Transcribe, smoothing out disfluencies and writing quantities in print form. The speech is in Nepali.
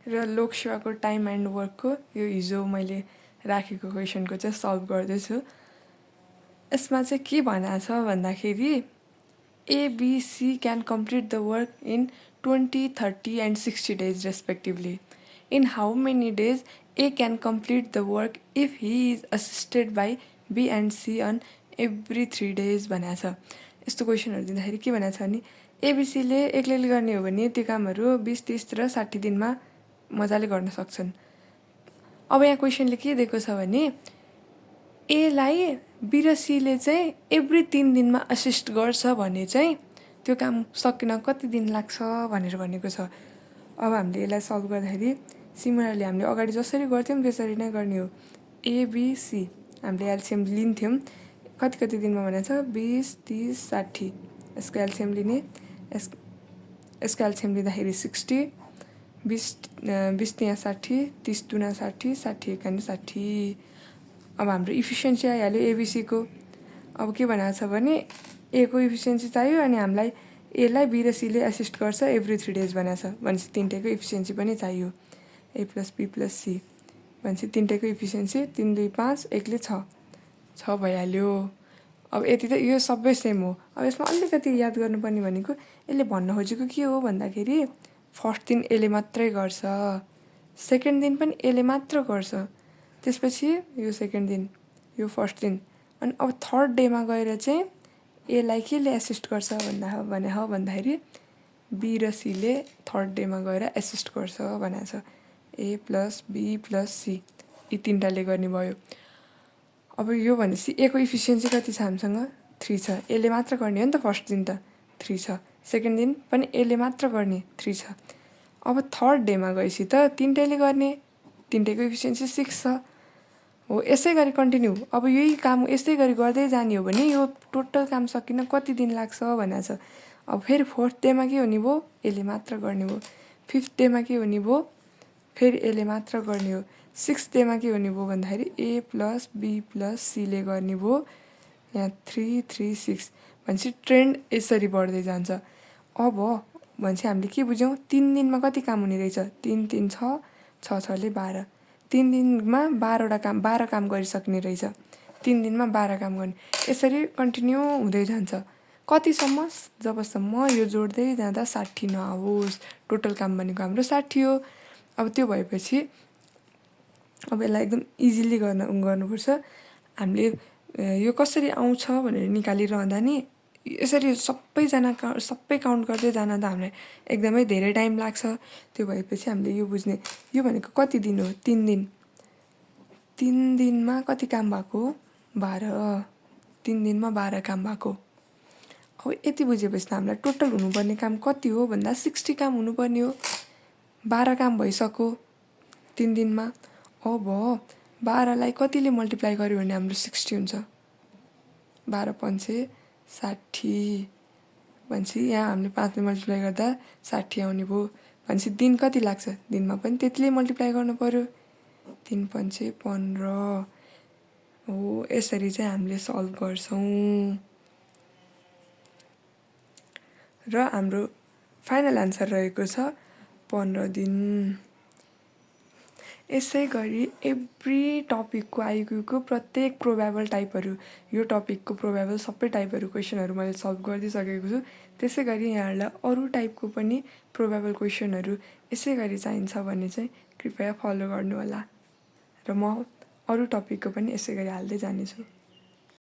र लोकसेवाको टाइम एन्ड वर्कको यो हिजो मैले राखेको क्वेसनको चाहिँ सल्भ गर्दैछु। यसमा चाहिँ के भनेको छ भन्दाखेरि ABC can complete the work in 20, 30 and 60 days respectively. In how many days A can complete the work if he is assisted by B and C on every 3 days भनेको छ। यस्तो क्वेसनहरू दिँदाखेरि के भनेको छ भने एबिसीले एक्लैले गर्ने हो भने त्यो कामहरू 20, 30 र 60 दिनमा मजाले गर्न सक्छन्। अब यहाँ क्वेसनले के दिएको छ भने एलाई बी र सीले चाहिँ एभ्री 3 दिनमा असिस्ट गर्छ भने चाहिँ त्यो काम सकिन कति दिन लाग्छ भनेर भनेको छ। अब हामीले यसलाई सल्भ गर्दाखेरि सिमिलरली हामीले अगाडि जसरी गर्थ्यौँ त्यसरी नै गर्ने हो। एबिसी हामीले एलसिएम लिन्थ्यौँ कति कति दिनमा भनेको छ 20, 30, 60। यसको एलसिएम लिने यसको एलसिएम लिँदाखेरि 60, 20 तिया 60, 30 दुना 60, 60 एकानी 60। अब हाम्रो इफिसियन्सी आइहाल्यो एबिसीको। अब के भनेको छ भने ए को इफिसियन्सी चाहियो अनि हामीलाई एलाई बी र सीले एसिस्ट गर्छ एभ्री 3 डेज भनेको छ। भनेपछि तिनटैको इफिसियन्सी पनि चाहियो। ए प्लस बी प्लस सी भनेपछि तिनटैको इफिसियन्सी 3, 2, 5 एकले 6 भइहाल्यो। अब यति त यो सबै सेम हो। अब यसमा अलिकति याद गर्नुपर्ने भनेको यसले भन्न खोजेको के हो भन्दाखेरि फर्स्ट दिन एले मात्रै गर्छ, सेकेन्ड दिन पनि एले मात्र गर्छ, त्यसपछि यो सेकेन्ड दिन यो फर्स्ट दिन अनि अब थर्ड डेमा गएर चाहिँ एलाई केले एसिस्ट गर्छ भन्दाखेरि बी र सीले थर्ड डेमा गएर एसिस्ट गर्छ भनेको छ। ए प्लस बी प्लस सी यी तिनवटाले गर्ने भयो। अब यो भनेपछि ए को इफिसियन्सी कति छ हामीसँग 3 छ। एले मात्र गर्ने हो नि त फर्स्ट दिन त 3 छ, सेकेन्ड दिन पनि एले मात्र गर्ने 3 छ। अब थर्ड डेमा गएपछि त तिनटैले गर्ने, तिनटैको इफिसियन्सी 6 छ। हो यसै गरी कन्टिन्यू। अब यही काम यसै गरी गर्दै जाने हो भने यो टोटल काम सकिन कति दिन लाग्छ भनेको छ। अब फेरि फोर्थ डेमा के हुने भयो एले मात्र गर्ने भयो, फिफ्थ डेमा के हुने भयो फेरि एले मात्र गर्ने हो, सिक्स्थ डेमा के हुने भयो भन्दाखेरि ए प्लस बी प्लस सीले गर्ने भयो। यहाँ 3, 3, 6 भनेपछि ट्रेन्ड यसरी बढ्दै जान्छ। अब भनेपछि हामीले के बुझ्यौँ 3 दिनमा कति काम हुने रहेछ 3, 3, 6, 6, 6ले 12। 3 दिनमा 12 काम गरिसक्ने रहेछ। 3 दिनमा 12 काम गर्ने यसरी कन्टिन्यू हुँदै जान्छ। कतिसम्म जबसम्म यो जोड्दै जाँदा 60 नआओस्। टोटल काम भनेको हाम्रो 60 हो। अब त्यो भएपछि अब यसलाई एकदम इजिली गर्नुपर्छ। हामीले यो कसरी आउँछ भनेर निकालिरहँदा नि यसरी सबै काउन्ट गर्दै जान त हामीलाई एकदमै धेरै टाइम लाग्छ। त्यो भएपछि हामीले यो बुझ्ने यो भनेको कति दिन हो 3 दिन। 3 दिनमा कति काम भएको 12। 3 दिनमा 12 काम भएको। अब यति बुझेपछि त हामीलाई टोटल हुनुपर्ने काम कति हो भन्दा 60 काम हुनुपर्ने हो। 12 काम भइसक्यो 3 दिनमा। अब 12लाई कतिले मल्टिप्लाई गर्यो भने हाम्रो 60 हुन्छ। 12 पंचे 60 भनेपछि यहाँ हामीले 5ले मल्टिप्लाई गर्दा 60 आउने भयो। भनेपछि दिन कति लाग्छ दिनमा पनि त्यतिले मल्टिप्लाई गर्नु पर्यो। 3 पंचे 15 हो। यसरी चाहिँ हामीले सल्भ गर्छौँ र हाम्रो फाइनल आन्सर रहेको छ 15 दिन। यसै गरी एभ्री टपिकको आइक्यूको प्रत्येक प्रोबेबल टाइपहरू यो टपिकको प्रोबेबल सबै टाइपहरू क्वेसनहरू मैले सल्भ गरिदिइसकेको छु। त्यसै गरी यहाँहरूलाई अरू टाइपको पनि प्रोबेबल क्वेसनहरू यसै गरी चाहिन्छ भने चाहिँ कृपया फलो गर्नुहोला र म अरू टपिकको पनि यसै गरी हाल्दै जानेछु।